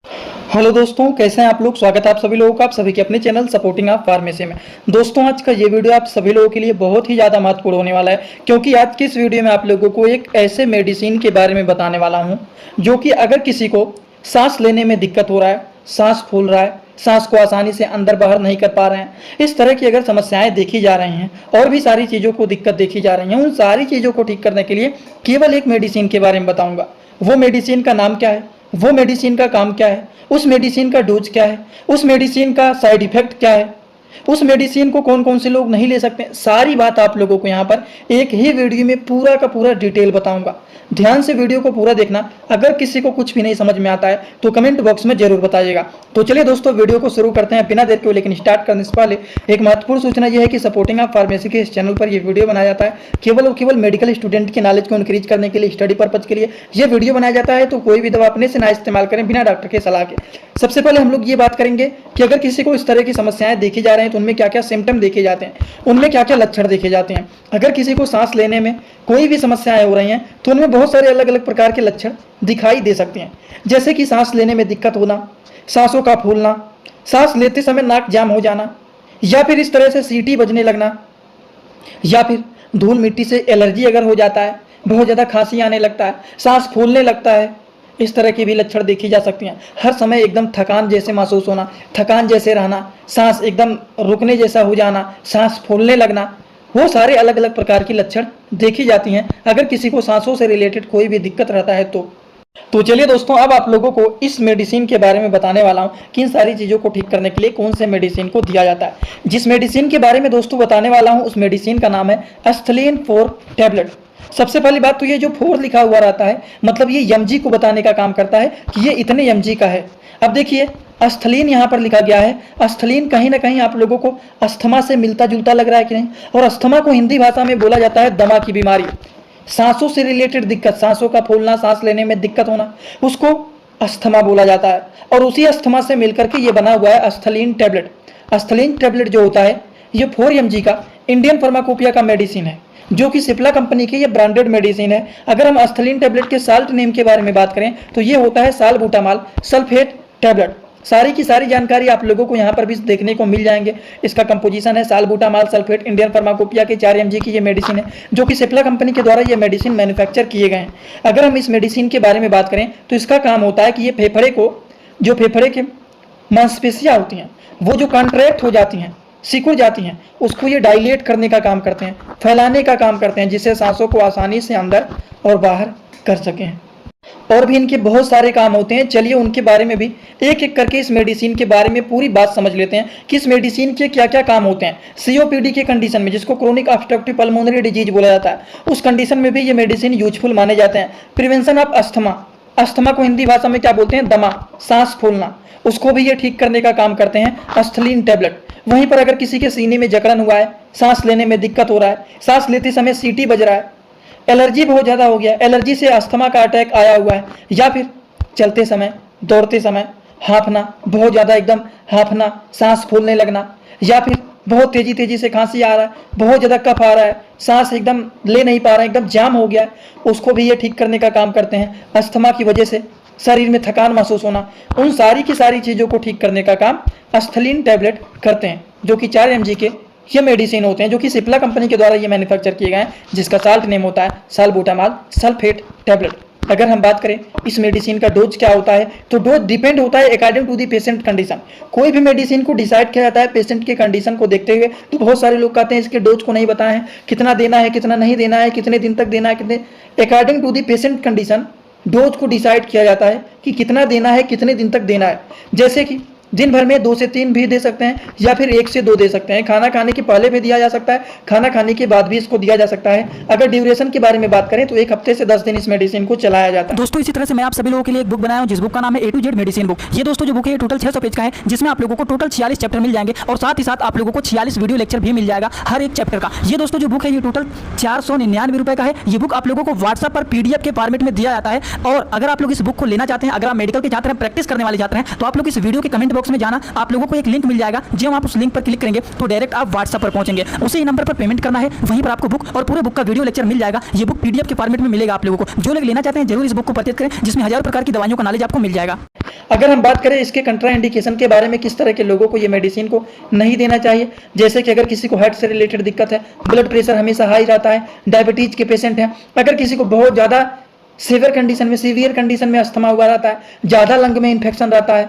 Hello दोस्तों, कैसे हैं आप लोग। स्वागत है आप सभी लोगों का, आप सभी के अपने चैनल सपोर्टिंग ऑफ फार्मेसी में। दोस्तों, आज का ये वीडियो आप सभी लोगों के लिए बहुत ही ज़्यादा महत्वपूर्ण होने वाला है, क्योंकि आज की इस वीडियो में आप लोगों को एक ऐसे मेडिसिन के बारे में बताने वाला हूं जो कि अगर किसी को सांस लेने में दिक्कत हो रहा है, सांस फूल रहा है, सांस को आसानी से अंदर बाहर नहीं कर पा रहे हैं, इस तरह की अगर समस्याएं देखी जा रही हैं और भी सारी चीज़ों को दिक्कत देखी जा रही हैं, उन सारी चीज़ों को ठीक करने के लिए केवल एक मेडिसिन के बारे में बताऊँगा। वो मेडिसिन का नाम क्या है, वो मेडिसिन का काम क्या है, उस मेडिसिन का डोज क्या है, उस मेडिसिन का साइड इफेक्ट क्या है, उस मेडिसिन को कौन कौन से लोग नहीं ले सकते, सारी बात आप लोगों को यहाँ पर एक ही वीडियो में पूरा का पूरा डिटेल बताऊंगा। ध्यान से वीडियो को पूरा देखना। अगर किसी को कुछ भी नहीं समझ में आता है तो कमेंट बॉक्स में जरूर बताइएगा। तो चलिए दोस्तों, वीडियो को शुरू करते हैं बिना देर के। लेकिन स्टार्ट करने से पहले एक महत्वपूर्ण सूचना यह है कि सपोर्टिंग ऑफ फार्मेसी के इस चैनल पर यह वीडियो बनाया जाता है केवल और केवल मेडिकल स्टूडेंट की नॉलेज को इंक्रीज करने के लिए, स्टडी पर्पज के लिए यह वीडियो बनाया जाता है। तो कोई भी दवा अपने से ना इस्तेमाल करें बिना डॉक्टर के सलाह के। सबसे पहले हम लोग ये बात करेंगे कि अगर किसी को इस तरह की समस्याएं देखी जा रही हैं तो उनमें क्या क्या सिम्टम देखे जाते हैं, उनमें क्या क्या लक्षण देखे जाते हैं। अगर किसी को सांस लेने में कोई भी समस्याएं हो रही हैं तो उनमें बहुत सारे अलग अलग प्रकार के लक्षण दिखाई दे सकते हैं, जैसे कि सांस लेने में दिक्कत होना, सांसों का फूलना, सांस लेते समय नाक जाम हो जाना, या फिर इस तरह से सीटी बजने लगना, या फिर धूल मिट्टी से एलर्जी अगर हो जाता है, बहुत ज़्यादा खांसी आने लगता है, सांस फूलने लगता है, इस तरह की भी लक्षण देखी जा सकती हैं। हर समय एकदम थकान जैसे महसूस होना, थकान जैसे रहना, सांस एकदम रुकने जैसा हो जाना, सांस फूलने लगना, वो सारे अलग अलग प्रकार की लक्षण देखी जाती हैं अगर किसी को सांसों से रिलेटेड कोई भी दिक्कत रहता है तो चलिए दोस्तों, अब आप लोगों को इस मेडिसिन के बारे में बताने वाला हूं कि इन सारी चीज़ों को ठीक करने के लिए कौन से मेडिसिन को दिया जाता है। जिस मेडिसिन के बारे में दोस्तों बताने वाला हूं उस मेडिसिन का नाम है एस्थलीन 4 टैबलेट। सबसे पहली बात तो ये जो 4 लिखा हुआ रहता है, मतलब ये एमजी को बताने का काम करता है कि ये इतने एमजी का है। अब देखिए, एस्थलीन यहाँ पर लिखा गया है। एस्थलीन कहीं ना कहीं आप लोगों को अस्थमा से मिलता जुलता लग रहा है कि नहीं। और अस्थमा को हिंदी भाषा में बोला जाता है दमा की बीमारी। सांसों से रिलेटेड दिक्कत, सांसों का फूलना, सांस लेने में दिक्कत होना, उसको अस्थमा बोला जाता है। और उसी अस्थमा से मिलकर के ये बना हुआ है एस्थलीन टैबलेट। एस्थलीन टैबलेट जो होता है ये 4 mg का इंडियन फार्माकोपिया का मेडिसिन है, जो कि सिप्ला कंपनी की ये ब्रांडेड मेडिसिन है। अगर हम एस्थलीन टैबलेट के साल्ट नेम के बारे में बात करें तो ये होता है सालबुटामॉल सल्फेट टैबलेट। सारी की सारी जानकारी आप लोगों को यहाँ पर भी देखने को मिल जाएंगे। इसका कंपोजिशन है सालबुटामॉल सल्फेट, इंडियन फार्माकोपिया के 4 mg की ये मेडिसिन है, जो कि सिप्ला कंपनी के द्वारा ये मेडिसिन मैन्युफैक्चर किए गए हैं। अगर हम इस मेडिसिन के बारे में बात करें तो इसका काम होता है कि ये फेफड़े को, जो फेफड़े के मांसपेशियाँ होती हैं वो जो कॉन्ट्रैक्ट हो जाती हैं, सिकुड़ जाती हैं, उसको ये डायलेट करने का काम करते हैं, फैलाने का काम करते हैं, जिससे सांसों को आसानी से अंदर और बाहर कर सकें। और भी इनके बहुत सारे काम होते हैं। चलिए उनके बारे में भी एक एक करके इस मेडिसिन के बारे में पूरी बात समझ लेते हैं कि इस मेडिसिन के क्या क्या काम होते हैं। सीओपीडी के कंडीशन में, जिसको क्रोनिक ऑब्स्ट्रक्टिव पल्मोनरी डिजीज बोला जाता है, उस कंडीशन में भी ये मेडिसिन यूजफुल माने जाते हैं। प्रिवेंशन ऑफ अस्थमा, अस्थमा को हिंदी भाषा में क्या बोलते हैं, दमा, सांस फूलना, उसको भी ये ठीक करने का काम करते हैं एस्थलीन टैबलेट। वहीं पर अगर किसी के सीने में जकड़न हुआ है, सांस लेने में दिक्कत हो रहा है, सांस लेते समय सीटी बज रहा है, एलर्जी बहुत ज़्यादा हो गया, एलर्जी से अस्थमा का अटैक आया हुआ है, या फिर चलते समय, दौड़ते समय हाँफना, बहुत ज़्यादा एकदम हाँफना, सांस फूलने लगना, या फिर बहुत तेज़ी से खांसी आ रहा है, बहुत ज़्यादा कफ आ रहा है, सांस एकदम ले नहीं पा रहा है, एकदम जाम हो गया है, उसको भी ये ठीक करने का काम करते हैं। अस्थमा की वजह से शरीर में थकान महसूस होना, उन सारी की सारी चीज़ों को ठीक करने का काम एस्थलीन टैबलेट करते हैं, जो कि 4 mg के ये मेडिसिन होते हैं, जो कि सिप्ला कंपनी के द्वारा ये मैन्युफैक्चर किए गए हैं, जिसका साल्ट नेम होता है सालबुटामॉल सल्फेट टैबलेट। अगर हम बात करें इस मेडिसिन का डोज क्या होता है, तो डोज डिपेंड होता है according to the patient condition. कोई भी मेडिसिन को डिसाइड किया जाता है पेशेंट के कंडीशन को देखते हुए। तो बहुत सारे लोग कहते हैं इसके डोज को नहीं बताए हैं, कितना देना है, कितना नहीं देना है, कितने दिन तक देना है, कितने, according to the patient condition dose को डिसाइड किया जाता है कि कितना देना है, कितने दिन तक देना है। जैसे कि दिन भर में 2 से 3 भी दे सकते हैं, या फिर 1 से 2 दे सकते हैं। खाना खाने के पहले भी दिया जा सकता है, खाना खाने के बाद भी इसको दिया जा सकता है। अगर ड्यूरेशन के बारे में बात करें तो 1 हफ्ते से 10 दिन इस मेडिसिन को चलाया जाता है। दोस्तों, इसी तरह से मैं आप सभी लोगों के लिए एक बुक बनाया हूं, जिस बुक का नाम है A to Z medicine book. ये दोस्तों जो बुक है ये टोटल 600 पेज का है, जिसमें आप लोगों को टोटल 46 चैप्टर मिल जाएंगे, और साथ ही साथ आप लोगों को 46 वीडियो लेक्चर भी मिल जाएगा हर एक चैप्टर का। ये दोस्तों जो बुक है ये टोटल 499 रुपए का है। ये बुक आप लोगों को व्हाट्सएप पर PDF के फॉर्मेट में दिया जाता है। और अगर आप लोग इस बुक को लेना चाहते हैं, अगर आप मेडिकल के छात्र हैं, प्रैक्टिस करने वाले छात्र हैं, तो आप लोग इस वीडियो के कमेंट बॉक्स में जाना, आप लोगों को एक लिंक मिल जाएगा। जब आप उस लिंक पर क्लिक करेंगे तो डायरेक्ट आप व्हाट्सएप पर पहुंचेंगे, उसी नंबर पर पेमेंट करना है, वहीं पर आपको बुक और पूरे बुक का वीडियो लेक्चर मिल जाएगा। ये बुक PDF के फॉर्मेट में मिलेगा आप लोगों को। जो लोग लेना चाहते हैं जरूर इस बुक को परचेज करें, जिसमें हजारों प्रकार की दवाइयों का नॉलेज आपको मिल जाएगा। अगर हम बात करें इसके कंट्रा इंडिकेशन के बारे में, किस तरह के लोगों को ये मेडिसिन को नहीं देना चाहिए, जैसे कि अगर किसी को हार्ट से रिलेटेड दिक्कत है, ब्लड प्रेशर हमेशा हाई रहता है, डायबिटीज के पेशेंट हैं, अगर किसी को बहुत ज़्यादा सीवियर कंडीशन में अस्थमा हुआ रहता है, ज़्यादा लंग में इन्फेक्शन रहता है,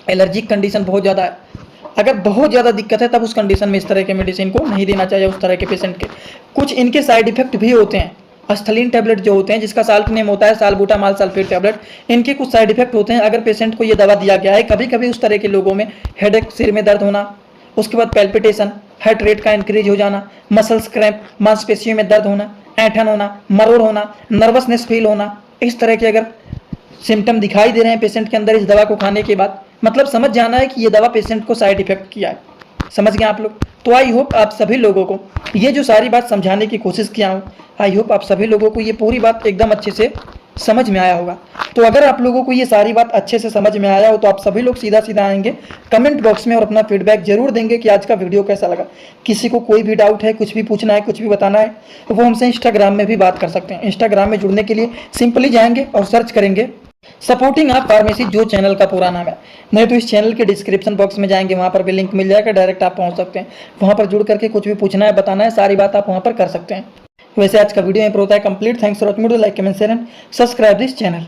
एलर्जिक कंडीशन बहुत ज़्यादा है, अगर बहुत ज़्यादा दिक्कत है तब उस कंडीशन में इस तरह के मेडिसिन को नहीं देना चाहिए उस तरह के पेशेंट के। कुछ इनके साइड इफेक्ट भी होते हैं। अस्थलीन टैबलेट जो होते हैं, जिसका साल्ट नेम होता है साल्बुटामॉल सल्फेट टैबलेट, इनके कुछ साइड इफेक्ट होते हैं। अगर पेशेंट को ये दवा दिया गया है, कभी कभी उस तरह के लोगों में हेडेक, सिर में दर्द होना, उसके बाद पैल्पिटेशन, हार्ट रेट का इंक्रीज हो जाना, मसल्स क्रैम्प, मांसपेशियों में दर्द होना, ऐंठन होना, मरोड़ होना, नर्वसनेस फील होना, इस तरह के अगर सिम्टम दिखाई दे रहे हैं पेशेंट के अंदर इस दवा को खाने के बाद, मतलब समझ जाना है कि ये दवा पेशेंट को साइड इफेक्ट किया है। समझ गए आप लोग? तो आई होप आप सभी लोगों को ये जो सारी बात समझाने की कोशिश किया हूँ, आई होप आप सभी लोगों को ये पूरी बात एकदम अच्छे से समझ में आया होगा। तो अगर आप लोगों को ये सारी बात अच्छे से समझ में आया हो तो आप सभी लोग सीधा सीधा आएंगे कमेंट बॉक्स में और अपना फीडबैक जरूर देंगे कि आज का वीडियो कैसा लगा। किसी को कोई भी डाउट है, कुछ भी पूछना है, कुछ भी बताना है, तो वो हमसे इंस्टाग्राम में भी बात कर सकते हैं। इंस्टाग्राम में जुड़ने के लिए सिंपली जाएंगे और सर्च करेंगे सपोर्टिंग आप फार्मेसी, जो चैनल का पूरा नाम है। नहीं तो इस चैनल के डिस्क्रिप्शन बॉक्स में जाएंगे, वहाँ पर भी लिंक मिल जाएगा, डायरेक्ट आप पहुँच सकते हैं। वहाँ पर जुड़ करके कुछ भी पूछना है, बताना है, सारी बात आप वहाँ पर कर सकते हैं। वैसे आज का वीडियो यहीं पर होता है complete. Thanks for watching, like comment share and subscribe this channel.